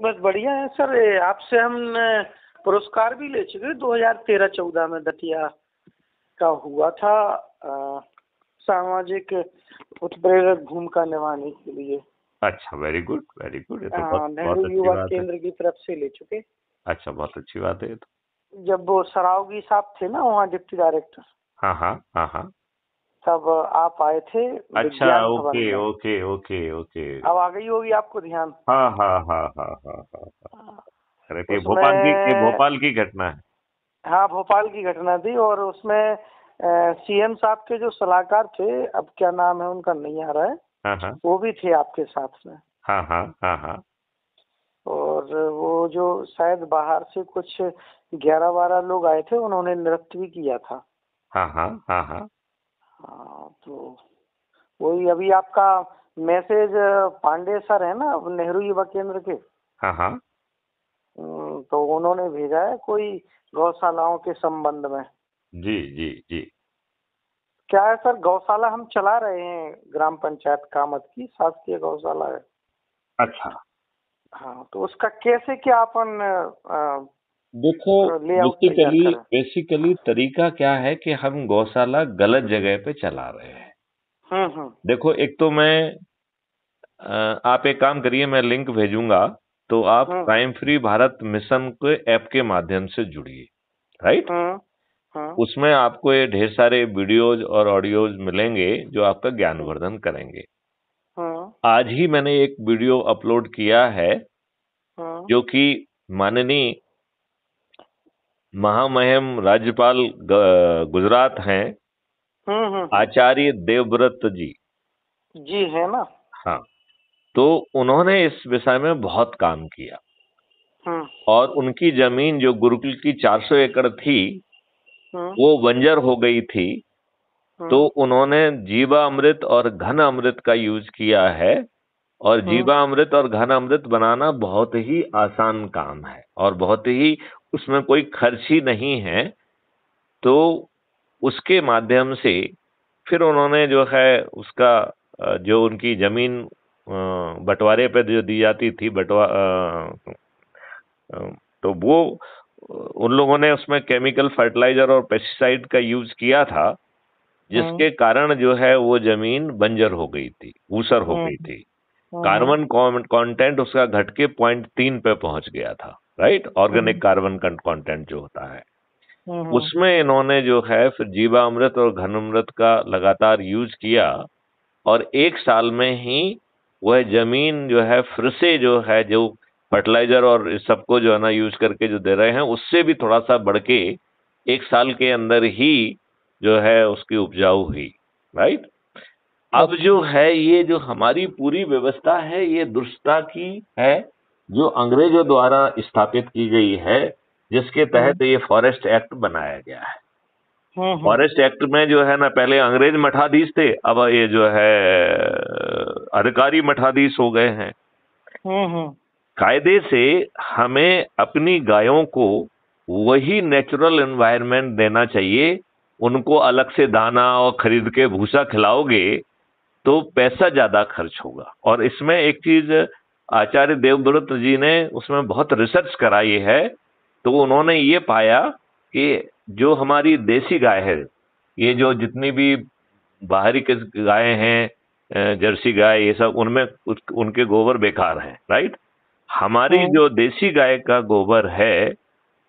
बस बढ़िया है सर। आपसे हम पुरस्कार भी ले चुके 2013-14 में दतिया का हुआ था सामाजिक उत्प्रेरक भूमिका निभाने के लिए। अच्छा, वेरी गुड वेरी गुड। ये तो बहुत नेहरू अच्छी युवा बात है। केंद्र की तरफ से ले चुके। अच्छा, बहुत अच्छी बात है ये तो। जब वो सरावगी साहब थे ना वहाँ डिप्टी डायरेक्टर, हाँ हाँ हाँ हाँ। तब आप आए थे अच्छा, विज्ञान भवन ओके में। Okay okay okay. अब आ गई होगी आपको ध्यान। हाँ हाँ हाँ हाँ हाँ हाँ हाँ। करेक्ट, ये उसमें भोपाल की घटना है। हाँ, भोपाल की घटना थी और उसमें सीएम साहब के जो सलाहकार थे, अब क्या नाम है उनका नहीं आ रहा है, हाँ हाँ वो भी थे आपके साथ में। हाँ हाँ हाँ हाँ। और वो जो शायद बाहर से कुछ 11-12 लोग आए थे, उन्होंने नृत्य भी किया था। हाँ हाँ हाँ हाँ। हाँ, तो वही अभी आपका मैसेज पांडे सर है ना नेहरू युवा केंद्र के, हाँ हाँ। तो उन्होंने भेजा है कोई गौशालाओं के संबंध में। जी जी जी। क्या है सर, गौशाला हम चला रहे हैं, ग्राम पंचायत कामत की शासकीय गौशाला है। अच्छा, हाँ, तो उसका कैसे क्या अपन देखो, लेआउट तैयार बेसिकली करें। बेसिकली तरीका क्या है कि हम गौशाला गलत जगह पे चला रहे हैं। हम्म। देखो, एक तो मैं आप एक काम करिए, मैं लिंक भेजूंगा, तो आप हम्म क्राइम फ्री भारत मिशन के ऐप के माध्यम से जुड़िए। राइट। हम्म हम्म उसमें आपको ये ढेर सारे वीडियोज और ऑडियोज मिलेंगे जो आपका ज्ञानवर्धन करेंगे। हम्म आज ही मैंने एक वीडियो अपलोड किया है हम्म जो कि माननीय महामहिम राज्यपाल गुजरात हैं, आचार्य देवव्रत जी। जी है ना। हाँ, तो उन्होंने इस विषय में बहुत काम किया हम्म और उनकी जमीन जो गुरुकुल की 400 एकड़ थी हम्म वो बंजर हो गई थी। तो हम्म उन्होंने जीवा अमृत और घन अमृत का यूज किया है। और हम्म जीवा अमृत और घन अमृत बनाना बहुत ही आसान काम है और बहुत ही उसमें कोई खर्च ही नहीं है। तो उसके माध्यम से फिर उन्होंने जो है उसका जो उनकी जमीन बंटवारे पे जो दी जाती थी तो वो उन लोगों ने उसमें केमिकल फर्टिलाइजर और पेस्टिसाइड का यूज किया था, जिसके कारण जो है वो जमीन बंजर हो गई थी, ऊसर हो गई थी। कार्बन कंटेंट उसका घट के 0.3 पे पहुंच गया था। राइट, ऑर्गेनिक कार्बन कंटेंट जो होता है उसमें इन्होंने जो है फिर जीवा अमृत और घन अमृत का लगातार यूज किया और 1 साल में ही वह जमीन जो है फिर से जो है जो फर्टिलाइजर और इस सबको जो है ना यूज करके जो दे रहे हैं उससे भी थोड़ा सा बढ़ के 1 साल के अंदर ही जो है उसकी उपजाऊ हुई। राइट। अब जो है ये जो हमारी पूरी व्यवस्था है ये दुष्टता की है, जो अंग्रेजों द्वारा स्थापित की गई है, जिसके तहत ये फॉरेस्ट एक्ट बनाया गया है। फॉरेस्ट एक्ट में जो है ना पहले अंग्रेज मठाधीश थे, अब ये जो है अधिकारी मठाधीश हो गए हैं। कायदे से हमें अपनी गायों को वही नेचुरल एनवायरनमेंट देना चाहिए। उनको अलग से दाना और खरीद के भूसा खिलाओगे तो पैसा ज्यादा खर्च होगा। और इसमें एक चीज आचार्य देवव्रत जी ने उसमें बहुत रिसर्च कराई है, तो उन्होंने ये पाया कि जो हमारी देसी गाय है, ये जो जितनी भी बाहरी गाय हैं, जर्सी गाय, ये सब उनमें उनके गोबर बेकार हैं। राइट। हमारी जो देसी गाय का गोबर है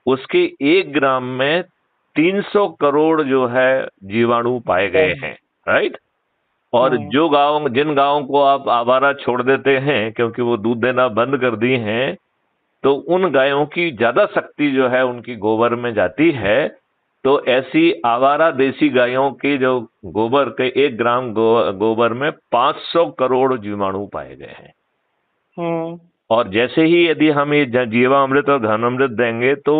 उसके 1 ग्राम में 300 करोड़ जो है जीवाणु पाए गए हैं। राइट। और जिन गांवों को आप आवारा छोड़ देते हैं क्योंकि वो दूध देना बंद कर दी हैं, तो उन गायों की ज्यादा शक्ति जो है उनकी गोबर में जाती है। तो ऐसी आवारा देसी गायों के जो गोबर के 1 ग्राम गोबर में 500 करोड़ जीवाणु पाए गए हैं। और जैसे ही यदि हम ये जीवा अमृत और घन अमृत देंगे तो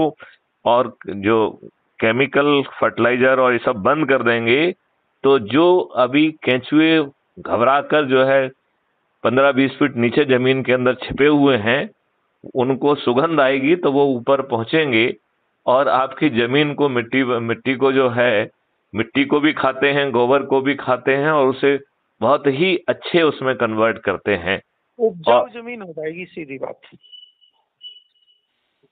और जो केमिकल फर्टिलाइजर और ये सब बंद कर देंगे, तो जो अभी केंचुए घबरा कर जो है 15-20 फीट नीचे जमीन के अंदर छिपे हुए हैं, उनको सुगंध आएगी तो वो ऊपर पहुंचेंगे और आपकी जमीन को मिट्टी को जो है, मिट्टी को भी खाते हैं, गोबर को भी खाते हैं और उसे बहुत ही अच्छे उसमें कन्वर्ट करते हैं। उपजाऊ जमीन हो जाएगी, सीधी बात।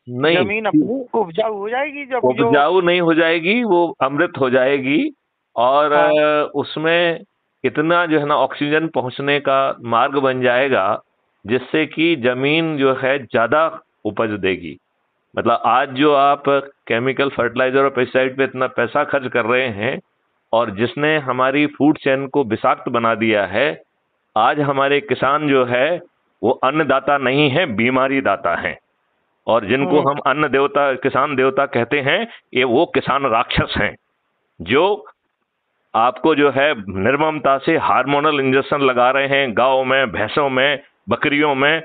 नहीं, जमीन अपनी उपजाऊ हो जाएगी जब जो। उपजाऊ नहीं हो जाएगी, वो अमृत हो जाएगी। और हाँ। उसमें इतना जो है ना ऑक्सीजन पहुंचने का मार्ग बन जाएगा, जिससे कि जमीन जो है ज्यादा उपज देगी। मतलब आज जो आप केमिकल फर्टिलाइजर और पेस्टिसाइड पे इतना पैसा खर्च कर रहे हैं, और जिसने हमारी फूड चेन को विषाक्त बना दिया है, आज हमारे किसान जो है वो अन्नदाता नहीं है, बीमारी दाता हैं। और जिनको हम अन्न देवता, किसान देवता कहते हैं, ये वो किसान राक्षस हैं जो आपको जो है निर्ममता से हार्मोनल इंजेक्शन लगा रहे हैं गायों में, भैंसों में, बकरियों में,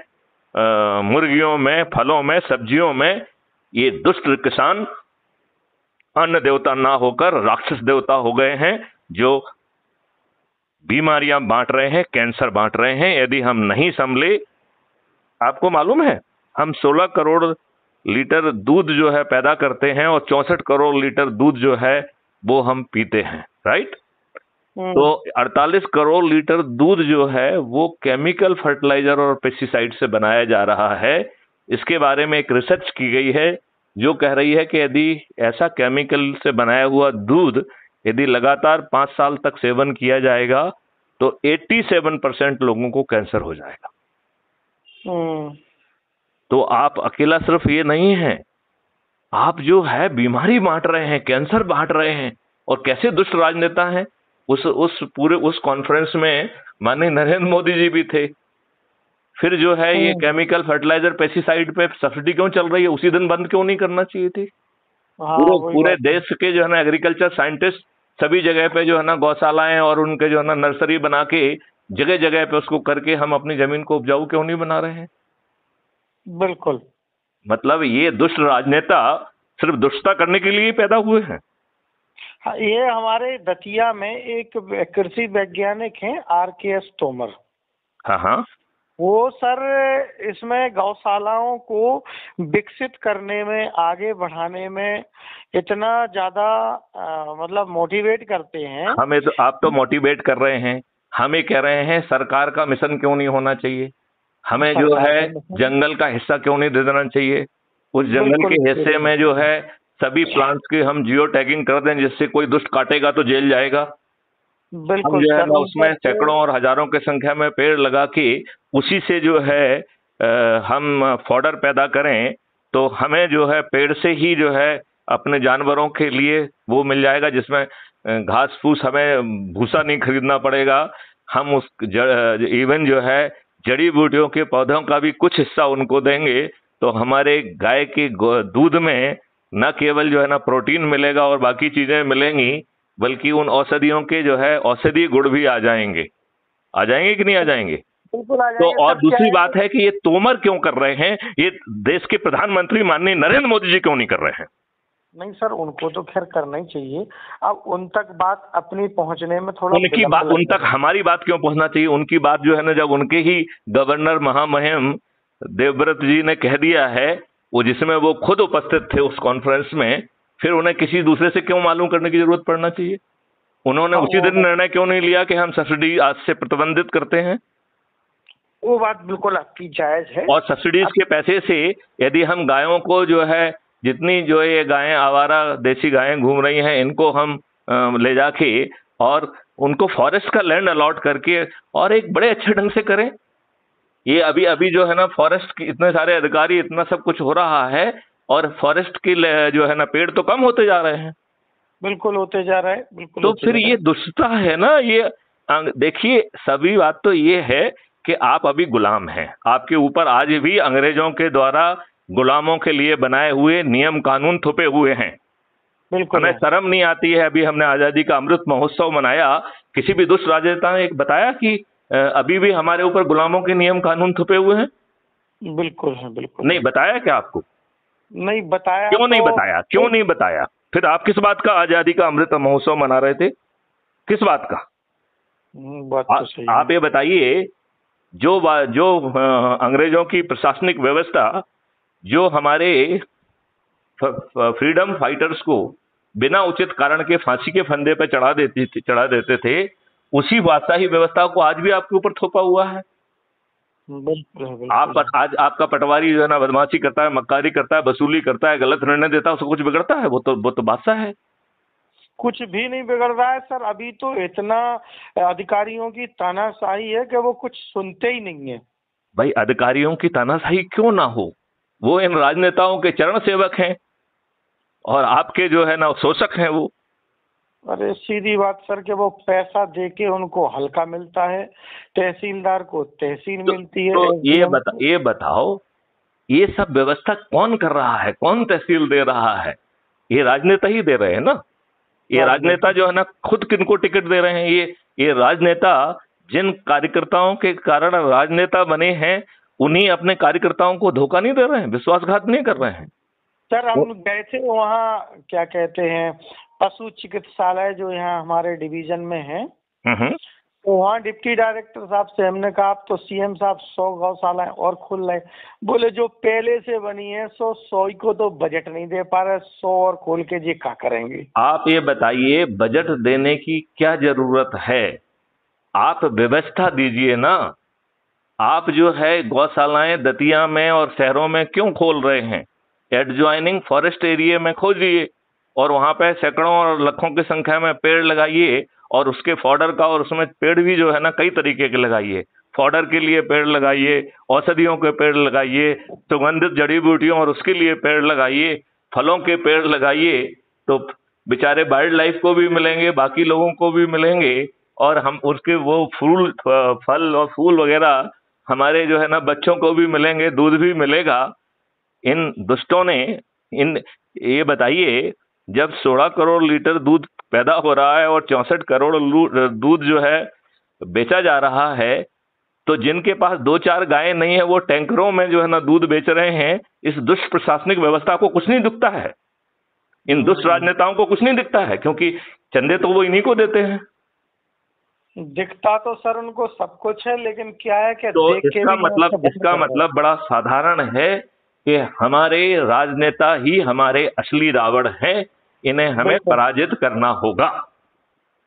मुर्गियों में, फलों में, सब्जियों में। ये दुष्ट किसान अन्न देवता ना होकर राक्षस देवता हो गए हैं, जो बीमारियां बांट रहे हैं, कैंसर बांट रहे हैं। यदि हम नहीं संभले, आपको मालूम है हम 16 करोड़ लीटर दूध जो है पैदा करते हैं, और 64 करोड़ लीटर दूध जो है वो हम पीते हैं, राइट? तो 48 करोड़ लीटर दूध जो है वो केमिकल फर्टिलाइजर और पेस्टिसाइड से बनाया जा रहा है। इसके बारे में एक रिसर्च की गई है जो कह रही है कि यदि ऐसा केमिकल से बनाया हुआ दूध यदि लगातार 5 साल तक सेवन किया जाएगा तो 87% लोगों को कैंसर हो जाएगा। तो आप अकेला सिर्फ ये नहीं है, आप जो है बीमारी बांट रहे हैं, कैंसर बांट रहे हैं। और कैसे दुष्ट राजनेता हैं। उस पूरे उस कॉन्फ्रेंस में माननीय नरेंद्र मोदी जी भी थे। फिर जो है ये केमिकल फर्टिलाइजर पेस्टिसाइड पे सब्सिडी क्यों चल रही है, उसी दिन बंद क्यों नहीं करना चाहिए थी? पूरे देश के जो है ना एग्रीकल्चर साइंटिस्ट सभी जगह पे जो है ना गौशालाएं और उनके जो है ना नर्सरी बना के जगह जगह पे उसको करके हम अपनी जमीन को उपजाऊ क्यों नहीं बना रहे हैं? बिल्कुल। मतलब ये दुष्ट राजनेता सिर्फ दुष्टता करने के लिए ही पैदा हुए हैं। हाँ, ये हमारे दतिया में एक कृषि वैज्ञानिक हैं RKS तोमर। हाँ हाँ। वो सर इसमें गौशालाओं को विकसित करने में, आगे बढ़ाने में इतना ज्यादा मतलब मोटिवेट करते हैं। हमें तो आप तो मोटिवेट कर रहे हैं, हमें कह रहे हैं सरकार का मिशन क्यों नहीं होना चाहिए? हमें जो है जंगल का हिस्सा क्यों नहीं दे देना चाहिए? उस जंगल के हिस्से में जो है सभी प्लांट्स की हम जियो टैगिंग कर दें, जिससे कोई दुष्ट काटेगा तो जेल जाएगा। हम जो है ना उसमें सैकड़ों और हजारों की संख्या में पेड़ लगा के उसी से जो है हम फॉडर पैदा करें, तो हमें जो है पेड़ से ही जो है अपने जानवरों के लिए वो मिल जाएगा, जिसमें घास फूस हमें भूसा नहीं खरीदना पड़ेगा। हम उस इवन जो है जड़ी बूटियों के पौधों का भी कुछ हिस्सा उनको देंगे, तो हमारे गाय के दूध में न केवल जो है ना प्रोटीन मिलेगा और बाकी चीजें मिलेंगी, बल्कि उन औषधियों के जो है औषधीय गुण भी आ जाएंगे कि नहीं आ जाएंगे? बिल्कुल आ जाएंगे। तो और दूसरी बात है कि ये तोमर क्यों कर रहे हैं, ये देश के प्रधानमंत्री माननीय नरेंद्र मोदी जी क्यों नहीं कर रहे हैं? नहीं सर, उनको तो खैर करना ही चाहिए। अब उन तक बात अपनी पहुंचने में थोड़ा उनकी बात, उन तक हमारी बात क्यों पहुंचना चाहिए? उनकी बात जो है ना, जब उनके ही गवर्नर महामहिम देवव्रत जी ने कह दिया है, वो जिसमें वो खुद उपस्थित थे उस कॉन्फ्रेंस में, फिर उन्हें किसी दूसरे से क्यों मालूम करने की जरूरत पड़ना चाहिए? उन्होंने उसी दिन निर्णय क्यों नहीं लिया कि हम सब्सिडी आज से प्रतिबंधित करते हैं? वो बात बिल्कुल आपकी जायज है। और सब्सिडीज के पैसे से यदि हम गायों को जो है, जितनी जो है ये गायें आवारा देसी गायें घूम रही हैं, इनको हम ले जाके और उनको फॉरेस्ट का लैंड अलॉट करके और एक बड़े अच्छे ढंग से करें। ये अभी जो है ना फॉरेस्ट के इतने सारे अधिकारी, इतना सब कुछ हो रहा है, और फॉरेस्ट की जो है ना पेड़ तो कम होते जा रहे हैं। बिल्कुल होते जा रहे हैं, बिल्कुल। तो फिर ये दुष्टता है ना ये। देखिए, सभी बात तो ये है कि आप अभी गुलाम हैं, आपके ऊपर आज भी अंग्रेजों के द्वारा गुलामों के लिए बनाए हुए नियम कानून थोपे हुए हैं। बिल्कुल। हमें शर्म नहीं आती है। अभी हमने आजादी का अमृत महोत्सव मनाया, किसी भी दुष्ट राजनेता ने एक बताया कि अभी भी हमारे ऊपर गुलामों के नियम कानून थोपे हुए हैं? बिल्कुल है, बिल्कुल। नहीं बताया क्या आपको? नहीं बताया। क्यों नहीं बताया? क्यों नहीं बताया? फिर आप किस बात का आजादी का अमृत महोत्सव मना रहे थे? किस बात का? बात तो सही है। आप ये बताइए, जो अंग्रेजों की प्रशासनिक व्यवस्था जो हमारे फ्रीडम फाइटर्स को बिना उचित कारण के फांसी के फंदे पर चढ़ा देते थे, उसी बादशाही व्यवस्था को आज भी आपके ऊपर थोपा हुआ है। बिल्कुल है, आप बिल्कुल है। आज आपका पटवारी जो है ना बदमाशी करता है, मक्कारी करता है, वसूली करता है, गलत निर्णय देता है, उसको कुछ बिगड़ता है? वो तो बादशाह है। कुछ भी नहीं बिगड़ रहा है सर, अभी तो इतना अधिकारियों की तानाशाही है कि वो कुछ सुनते ही नहीं है। भाई अधिकारियों की तानाशाही क्यों ना हो, वो इन राजनेताओं के चरण सेवक हैं और आपके जो है ना शोषक हैं वो। अरे सीधी बात सर के वो पैसा दे के उनको हल्का मिलता है, तहसीलदार को तहसील मिलती है, तो एसडीएम को। ये बताओ, ये सब व्यवस्था कौन कर रहा है, कौन तहसील दे रहा है? ये राजनेता ही दे रहे हैं ना। ये राजनेता राजनीति। जो है ना खुद किनको टिकट दे रहे हैं, ये राजनेता जिन कार्यकर्ताओं के कारण राजनेता बने हैं, उन्हीं अपने कार्यकर्ताओं को धोखा नहीं दे रहे हैं, विश्वासघात नहीं कर रहे हैं। सर हम गए थे वहाँ, क्या कहते हैं, पशु चिकित्सालय जो यहाँ हमारे डिवीजन में है, हम्म। तो वहाँ डिप्टी डायरेक्टर साहब से हमने कहा अब तो सीएम साहब 100 गौशालाएं और खुल रहे। बोले जो पहले से बनी है 100 ही को तो बजट नहीं दे पा रहे, 100 और खोल के जी क्या करेंगे। आप ये बताइए, बजट देने की क्या जरूरत है? आप व्यवस्था दीजिए ना। आप जो है गौशालाएं दतिया में और शहरों में क्यों खोल रहे हैं? एडजॉइनिंग फॉरेस्ट एरिया में खोजिए और वहां पे सैकड़ों और लाखों की संख्या में पेड़ लगाइए, और उसके फॉडर का, और उसमें पेड़ भी जो है ना कई तरीके के लगाइए। फॉडर के लिए पेड़ लगाइए, औषधियों के पेड़ लगाइए, सुगंधित जड़ी बूटियों और उसके लिए पेड़ लगाइए, फलों के पेड़ लगाइए। तो बेचारे वाइल्ड लाइफ को भी मिलेंगे, बाकी लोगों को भी मिलेंगे, और हम उसके वो फूल, फल और फूल वगैरह हमारे जो है ना बच्चों को भी मिलेंगे, दूध भी मिलेगा। इन दुष्टों ने, इन ये बताइए, जब 16 करोड़ लीटर दूध पैदा हो रहा है और 64 करोड़ दूध जो है बेचा जा रहा है, तो जिनके पास 2-4 गायें नहीं है वो टैंकरों में जो है ना दूध बेच रहे हैं। इस दुष्ट प्रशासनिक व्यवस्था को कुछ नहीं दिखता है, इन दुष्ट राजनेताओं को कुछ नहीं दिखता है, क्योंकि चंदे तो वो इन्हीं को देते हैं। दिखता तो सर उनको सब कुछ है, लेकिन क्या है कि तो देख के भी इसका मतलब बड़ा साधारण है कि हमारे राजनेता ही हमारे असली रावण हैं, इन्हें हमें बिल्कुल पराजित करना होगा।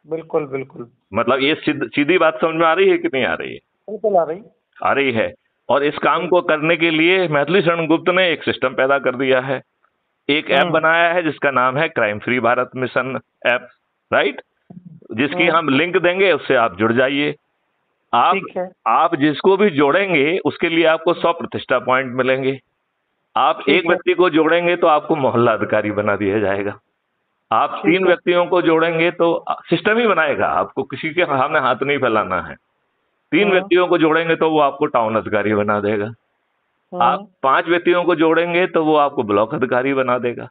बिल्कुल बिल्कुल मतलब ये सीधी बात समझ में आ रही है कि नहीं आ रही है? बिल्कुल आ रही। आ रही है। और इस काम को करने के लिए मैथिली शरण गुप्त ने एक सिस्टम पैदा कर दिया है, एक ऐप बनाया है जिसका नाम है crime free Bharat mission app, right? जिसकी हम लिंक देंगे, उससे आप जुड़ जाइए। ठीक है। आप जिसको भी जोड़ेंगे उसके लिए आपको 100 प्रतिष्ठा पॉइंट मिलेंगे। आप एक व्यक्ति को जोड़ेंगे तो आपको मोहल्ला अधिकारी बना दिया जाएगा। आप 3 व्यक्तियों को जोड़ेंगे तो सिस्टम ही बनाएगा, आपको किसी के सामने हाथ नहीं फैलाना है। 3 व्यक्तियों को जोड़ेंगे तो वो आपको टाउन अधिकारी बना देगा। आप 5 व्यक्तियों को जोड़ेंगे तो वो आपको ब्लॉक अधिकारी बना देगा।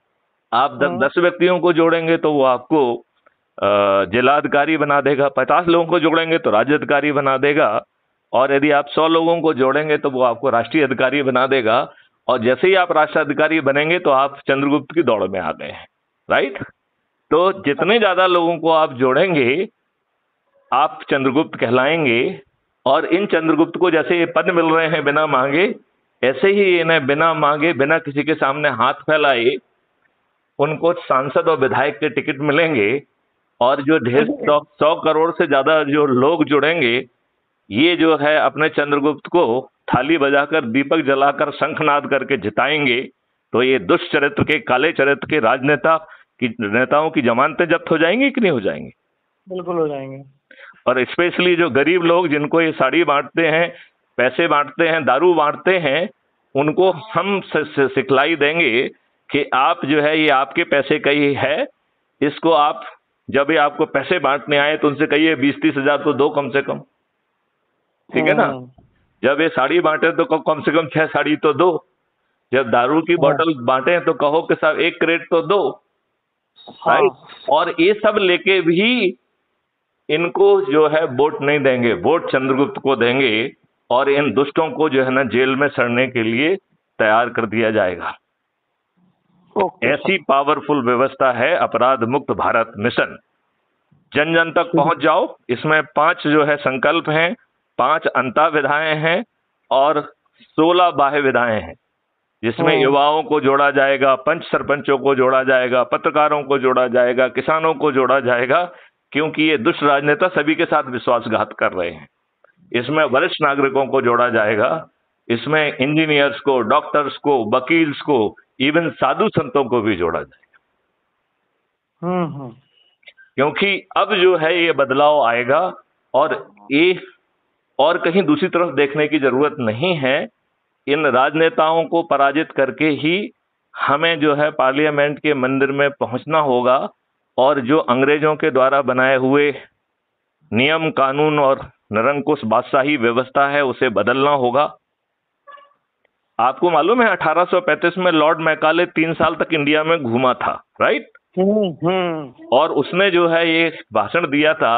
आप 10 व्यक्तियों को जोड़ेंगे तो वो आपको जिलाधिकारी बना देगा। 50 लोगों को जोड़ेंगे तो राज्य अधिकारी बना देगा, और यदि आप 100 लोगों को जोड़ेंगे तो वो आपको राष्ट्रीय अधिकारी बना देगा। और जैसे ही आप राष्ट्रीय अधिकारी बनेंगे तो आप चंद्रगुप्त की दौड़ में आ गए हैं, राइट? तो जितने ज्यादा लोगों को आप जोड़ेंगे, आप चंद्रगुप्त कहलाएंगे। और इन चंद्रगुप्त को जैसे ये पद मिल रहे हैं बिना मांगे, ऐसे ही इन्हें बिना मांगे, बिना किसी के सामने हाथ फैलाए, उनको सांसद और विधायक के टिकट मिलेंगे। और जो 100 करोड़ से ज्यादा जो लोग जुड़ेंगे, ये जो है अपने चंद्रगुप्त को थाली बजाकर, दीपक जलाकर, शंखनाद करके जिताएंगे। तो ये दुष्ट चरित्र के, काले चरित्र के नेताओं की जमानतें जब्त हो जाएंगी कि नहीं हो जाएंगी? बिल्कुल हो जाएंगे। और स्पेशली जो गरीब लोग जिनको ये साड़ी बांटते हैं, पैसे बांटते हैं, दारू बांटते हैं, उनको हम सिखलाई देंगे कि आप जो है ये आपके पैसे का ही है। इसको आप जब ये आपको पैसे बांटने आए तो उनसे कहिए 20-30 हजार तो दो कम से कम, ठीक है ना? जब ये साड़ी बांटे तो कम से कम 6 साड़ी तो दो। जब दारू की बोतल बांटे तो कहो कि साहब 1 क्रेट तो दो, राइट? और ये सब लेके भी इनको जो है वोट नहीं देंगे, वोट चंद्रगुप्त को देंगे, और इन दुष्टों को जो है ना जेल में सड़ने के लिए तैयार कर दिया जाएगा। ऐसी पावरफुल व्यवस्था है अपराध मुक्त भारत मिशन। जन जन तक पहुंच जाओ। इसमें 5 जो है संकल्प हैं, 5 अंतः विधाएं हैं और 16 बाह्य विधाएं हैं, जिसमें युवाओं को जोड़ा जाएगा, पंच सरपंचों को जोड़ा जाएगा, पत्रकारों को जोड़ा जाएगा, किसानों को जोड़ा जाएगा, क्योंकि ये दुष्ट राजनेता सभी के साथ विश्वासघात कर रहे हैं। इसमें वरिष्ठ नागरिकों को जोड़ा जाएगा, इसमें इंजीनियर्स को, डॉक्टर्स को, वकील्स को, इवन साधु संतों को भी जोड़ा जाएगा। क्योंकि अब जो है ये बदलाव आएगा और ये और कहीं दूसरी तरफ देखने की जरूरत नहीं है। इन राजनेताओं को पराजित करके ही हमें जो है पार्लियामेंट के मंदिर में पहुंचना होगा और जो अंग्रेजों के द्वारा बनाए हुए नियम कानून और निरंकुश बादशाही व्यवस्था है उसे बदलना होगा। आपको मालूम है 1835 में लॉर्ड मैकाले 3 साल तक इंडिया में घूमा था, राइट? और उसने जो है ये भाषण दिया था,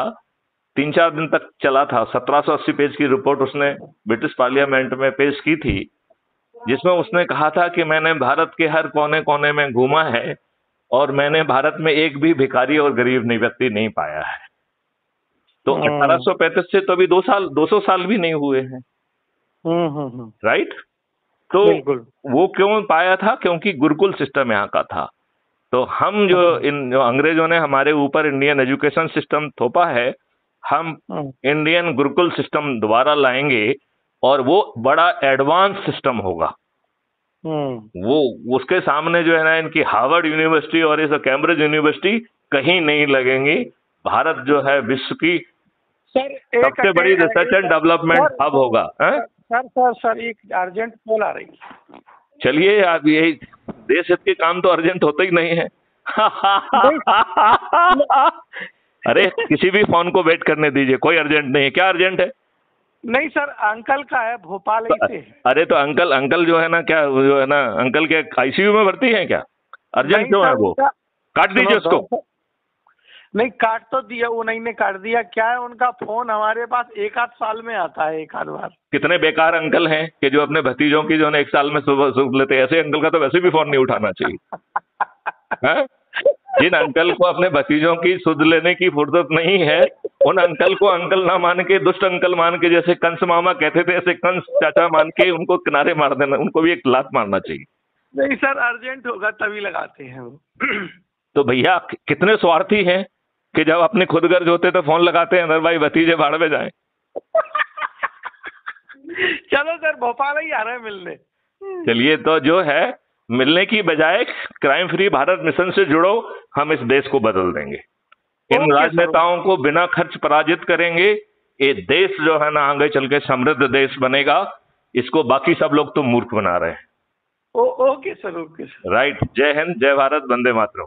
3-4 दिन तक चला था। 1780 पेज की रिपोर्ट उसने ब्रिटिश पार्लियामेंट में पेश की थी, जिसमें उसने कहा था कि मैंने भारत के हर कोने कोने में घूमा है और मैंने भारत में एक भी भिखारी और गरीब व्यक्ति नहीं पाया है। तो 1835 से तो अभी 200 साल भी नहीं हुए हैं, राइट? तो वो क्यों पाया था? क्योंकि गुरुकुल सिस्टम यहाँ का था। तो हम जो अंग्रेजों ने हमारे ऊपर इंडियन एजुकेशन सिस्टम थोपा है, हम इंडियन गुरुकुल सिस्टम दोबारा लाएंगे और वो बड़ा एडवांस सिस्टम होगा। वो उसके सामने जो है ना इनकी हार्वर्ड यूनिवर्सिटी और इस कैम्ब्रिज यूनिवर्सिटी कहीं नहीं लगेंगे। भारत जो है विश्व की सबसे बड़ी रिसर्च एंड डेवलपमेंट हब होगा। सर एक अर्जेंट कॉल आ रही है। चलिए, आप यही देश हित के काम तो अर्जेंट होते ही नहीं है। अरे किसी भी फोन को वेट करने दीजिए, कोई अर्जेंट नहीं है। क्या अर्जेंट है? नहीं सर, अंकल का है, भोपाल ही से। अरे तो अंकल जो है ना, क्या जो है ना, अंकल के आईसीयू में भर्ती है क्या? अर्जेंट क्यों है? वो काट दीजिए उसको। नहीं, काट तो दिया, वो नहीं ने काट दिया। क्या है, उनका फोन हमारे पास 1-8 साल में आता है, 1-8 बार। कितने बेकार अंकल हैं कि जो अपने भतीजों की जो है 1 साल में सुध लेते हैं। ऐसे अंकल का तो वैसे भी फोन नहीं उठाना चाहिए। जिन अंकल को अपने भतीजों की सुध लेने की फुर्सत नहीं है, उन अंकल को अंकल ना मान के दुष्ट अंकल मान के, जैसे कंस मामा कहते थे ऐसे कंस चाचा मान के उनको किनारे मार देना, उनको भी एक लात मारना चाहिए। नहीं सर, अर्जेंट होगा तभी लगाते हैं वो। तो भैया कितने स्वार्थी हैं कि जब अपने खुद गर्ज होते तो फोन लगाते हैं, अदर भाई भतीजे भाड़ में जाए। चलो सर, भोपाल ही आ रहे हैं मिलने। चलिए, तो जो है मिलने की बजाय क्राइम फ्री भारत मिशन से जुड़ो, हम इस देश को बदल देंगे। इन राजनेताओं को बिना खर्च पराजित करेंगे। ये देश जो है ना आगे चल के समृद्ध देश बनेगा। इसको बाकी सब लोग तो मूर्ख बना रहे हैं। Okay sir, okay sir. Right. जय हिंद, जय भारत, वंदे मातरम।